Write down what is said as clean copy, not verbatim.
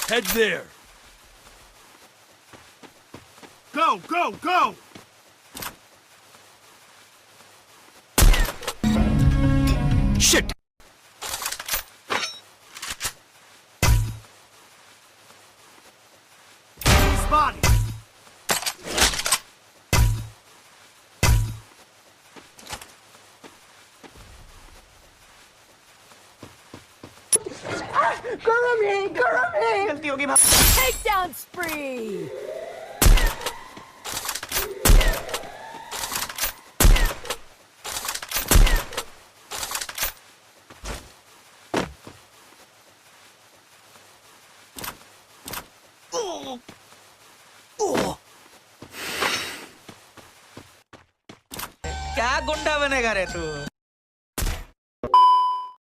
Head there. Go, go, go! Shit! Spotted! Takedown spree! क्या गुंडा बनेगा रे तू?